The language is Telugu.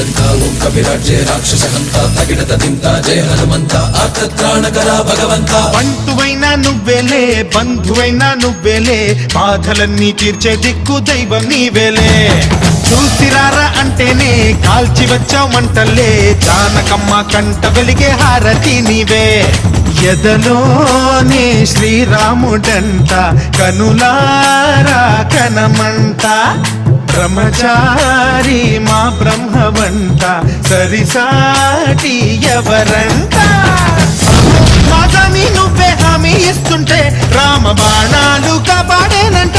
జంతా ఓం కవిరాట్ జయ రాక్షస హంత తగిడత దింత జయ హనుమంత ఆర్తత్రాణకర భగవంత. బంటువైనా నువ్వేలే బంధువైనా నువ్వేలే బాధలన్నీ తీర్చే దిక్కు దైవం నీవేలే. చూసిరారా అంటేనే కాల్చి వచ్చావు మంటల్లే జానకమ్మ కంట వెలిగే హారతి నీవే. ఎదలోనే శ్రీరాముడంట కనులారా కనమంట బ్రహ్మచారి మా బ్రహ్మవంట సరిసాటి ఎవరంట. మాదాని నువ్వే హామీ ఇస్తుంటే రామ బాణాలు కాపాడేనంట.